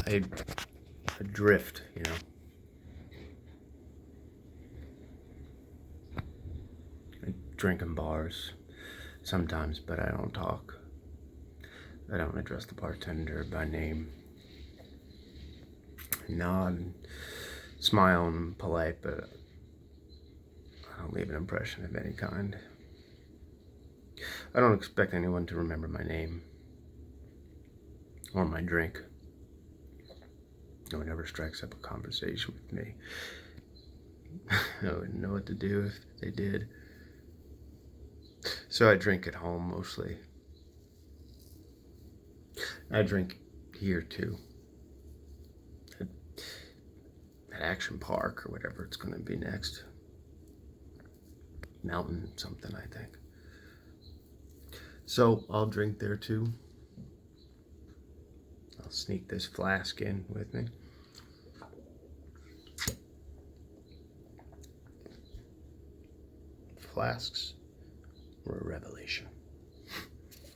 I drift, you know. I drink in bars sometimes, but I don't talk. I don't address the bartender by name. Nod and smile and I'm polite, but I don't leave an impression of any kind. I don't expect anyone to remember my name or my drink. No one ever strikes up a conversation with me. I wouldn't know what to do if they did. So I drink at home mostly. I drink here too. At Action Park or whatever it's going to be next. Mountain something, I think. So I'll drink there too. I'll sneak this flask in with me. Flasks were a revelation.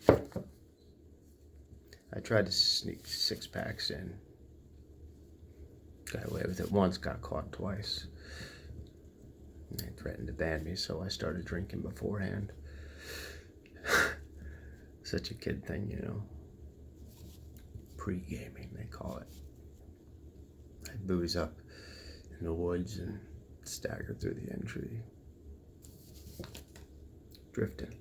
I tried to sneak 6-packs in. Got away with it once, got caught twice. They threatened to ban me, so I started drinking beforehand. Such a kid thing, you know. Pre-gaming, they call it. I'd booze up in the woods and stagger through the entry. Drifting.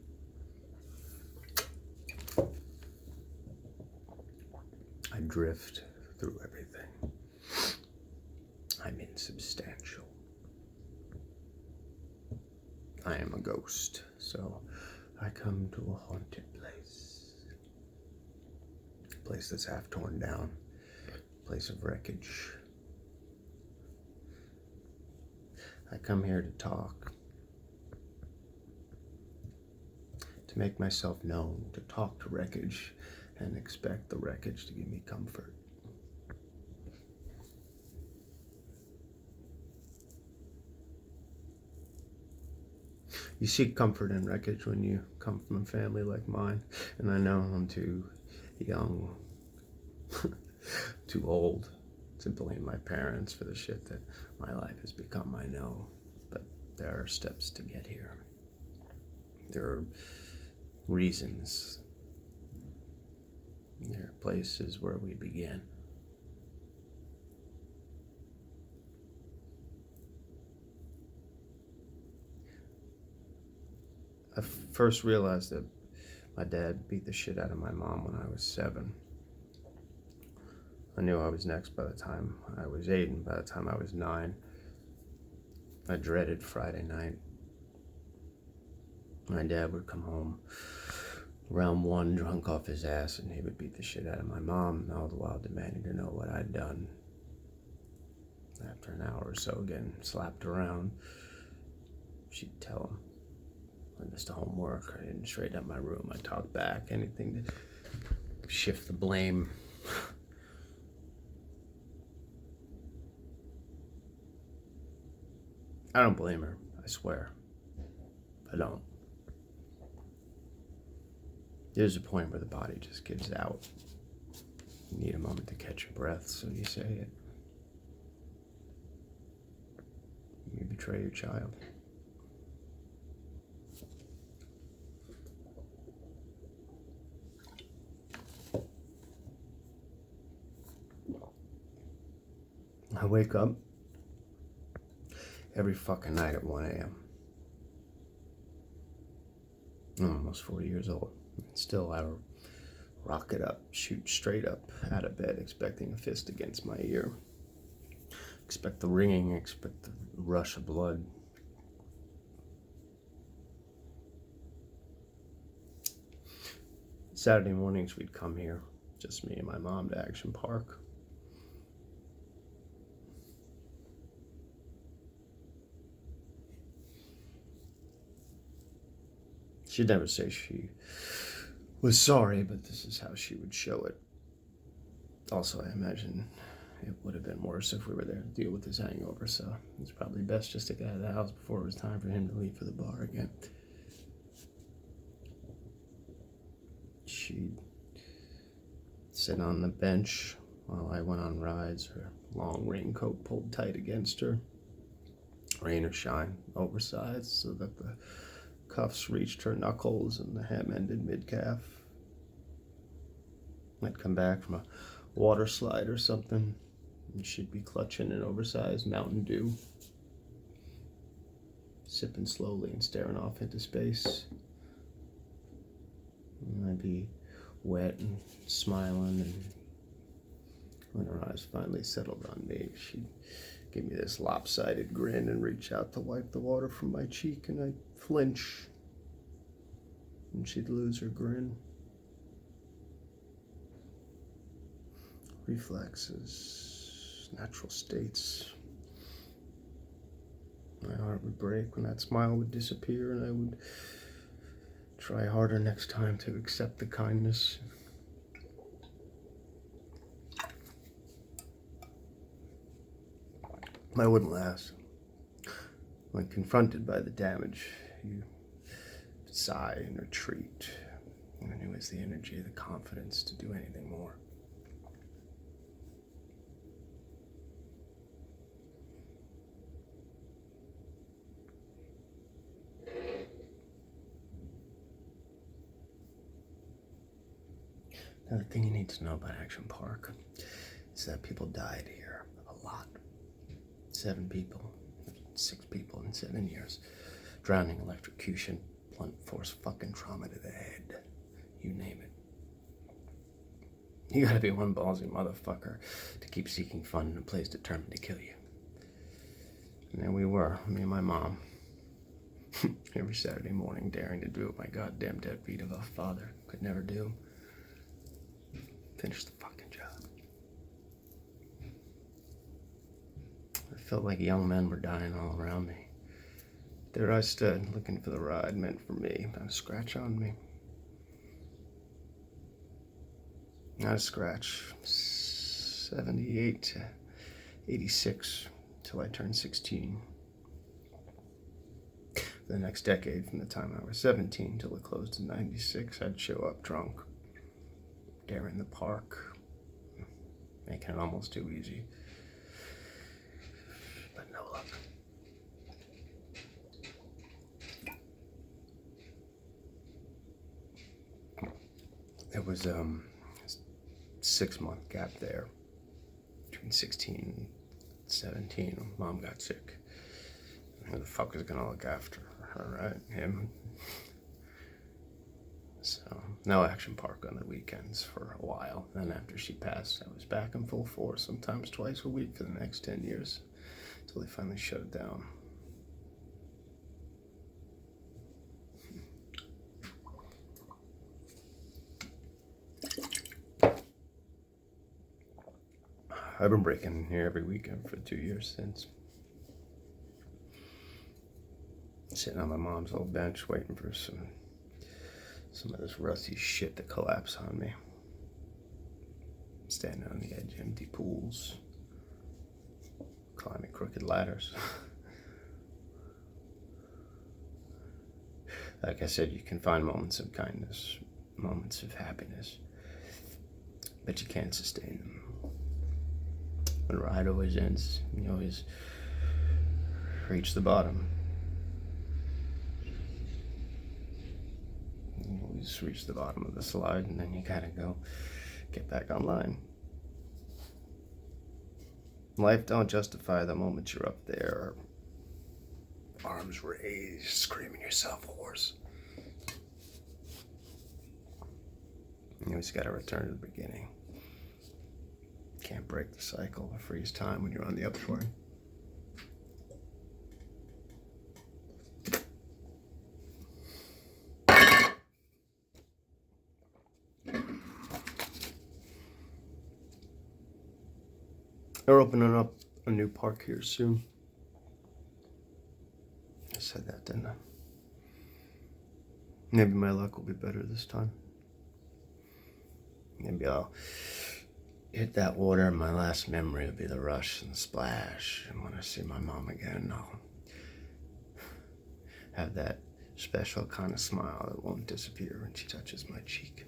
I drift through everything. I'm insubstantial. I am a ghost, so I come to a haunted place. A place that's half torn down. A place of wreckage. I come here to talk. To make myself known, to talk to wreckage, and expect the wreckage to give me comfort. You seek comfort in wreckage when you come from a family like mine, and I know I'm too young, too old to blame my parents for the shit that my life has become, I know, but there are steps to get here. There are reasons. There are places where we begin. I first realized that my dad beat the shit out of my mom when I was 7. I knew I was next by the time I was 8, and by the time I was 9, I dreaded Friday night. My dad would come home around 1, drunk off his ass, and he would beat the shit out of my mom, all the while demanding to know what I'd done. After an hour or so, getting slapped around, she'd tell him I missed homework, I didn't straighten up my room, I talked back, anything to shift the blame. I don't blame her, I swear. I don't. There's a point where the body just gives out. You need a moment to catch your breath, so you say it. You betray your child. I wake up every fucking night at 1 a.m. I'm almost 40 years old. Still, I rocket up, shoot straight up out of bed, expecting a fist against my ear. Expect the ringing, expect the rush of blood. Saturday mornings we'd come here, just me and my mom, to Action Park. She'd never say she was sorry, but this is how she would show it. Also, I imagine it would have been worse if we were there to deal with his hangover, so it's probably best just to get out of the house before it was time for him to leave for the bar again. She'd sit on the bench While I went on rides, her long raincoat pulled tight against her. Rain or shine, oversized so that the cuffs reached her knuckles and the hem ended mid-calf. I'd come back from a water slide or something, and she'd be clutching an oversized Mountain Dew, sipping slowly and staring off into space. And I'd be wet and smiling, and when her eyes finally settled on me, she'd give me this lopsided grin and reach out to wipe the water from my cheek, and I'd flinch, and she'd lose her grin. Reflexes, natural states. My heart would break when that smile would disappear, and I would try harder next time to accept the kindness. I wouldn't last. When confronted by the damage, you sigh and retreat. And it was the energy, the confidence to do anything more. Now, the thing you need to know about Action Park is that people died here a lot. 7 people, 6 people in 7 years. Drowning, electrocution, blunt force fucking trauma to the head. You name it. You gotta be one ballsy motherfucker to keep seeking fun in a place determined to kill you. And there we were, me and my mom, every Saturday morning daring to do what my goddamn deadbeat of a father could never do. Finish the fucking job. I felt like young men were dying all around me. There I stood, looking for the ride meant for me, not a scratch on me. Not a scratch. 78 to 86, till I turned 16. For the next decade, from the time I was 17 till it closed in 96, I'd show up drunk, daring the park, making it almost too easy. But no luck. There was a 6-month gap there between 16 and 17 when Mom got sick. Who the fuck was gonna look after her, right? Him. So, no Action Park on the weekends for a while. Then after she passed, I was back in full force, sometimes twice a week for the next 10 years, until they finally shut it down. I've been breaking here every weekend for 2 years since. Sitting on my mom's old bench waiting for some of this rusty shit to collapse on me. Standing on the edge of empty pools, climbing crooked ladders. Like I said, you can find moments of kindness, moments of happiness, but you can't sustain them. The ride always ends. You always reach the bottom. You always reach the bottom of the slide, and then you gotta go get back online. Life don't justify the moment you're up there, arms raised, screaming yourself hoarse. You always gotta return to the beginning. Can't break the cycle or freeze time when you're on the upswing. They're opening up a new park here soon. I said that, didn't I? Maybe my luck will be better this time. Maybe I'll hit that water and my last memory will be the rush and the splash. And when I see my mom again, I'll have that special kind of smile that won't disappear when she touches my cheek.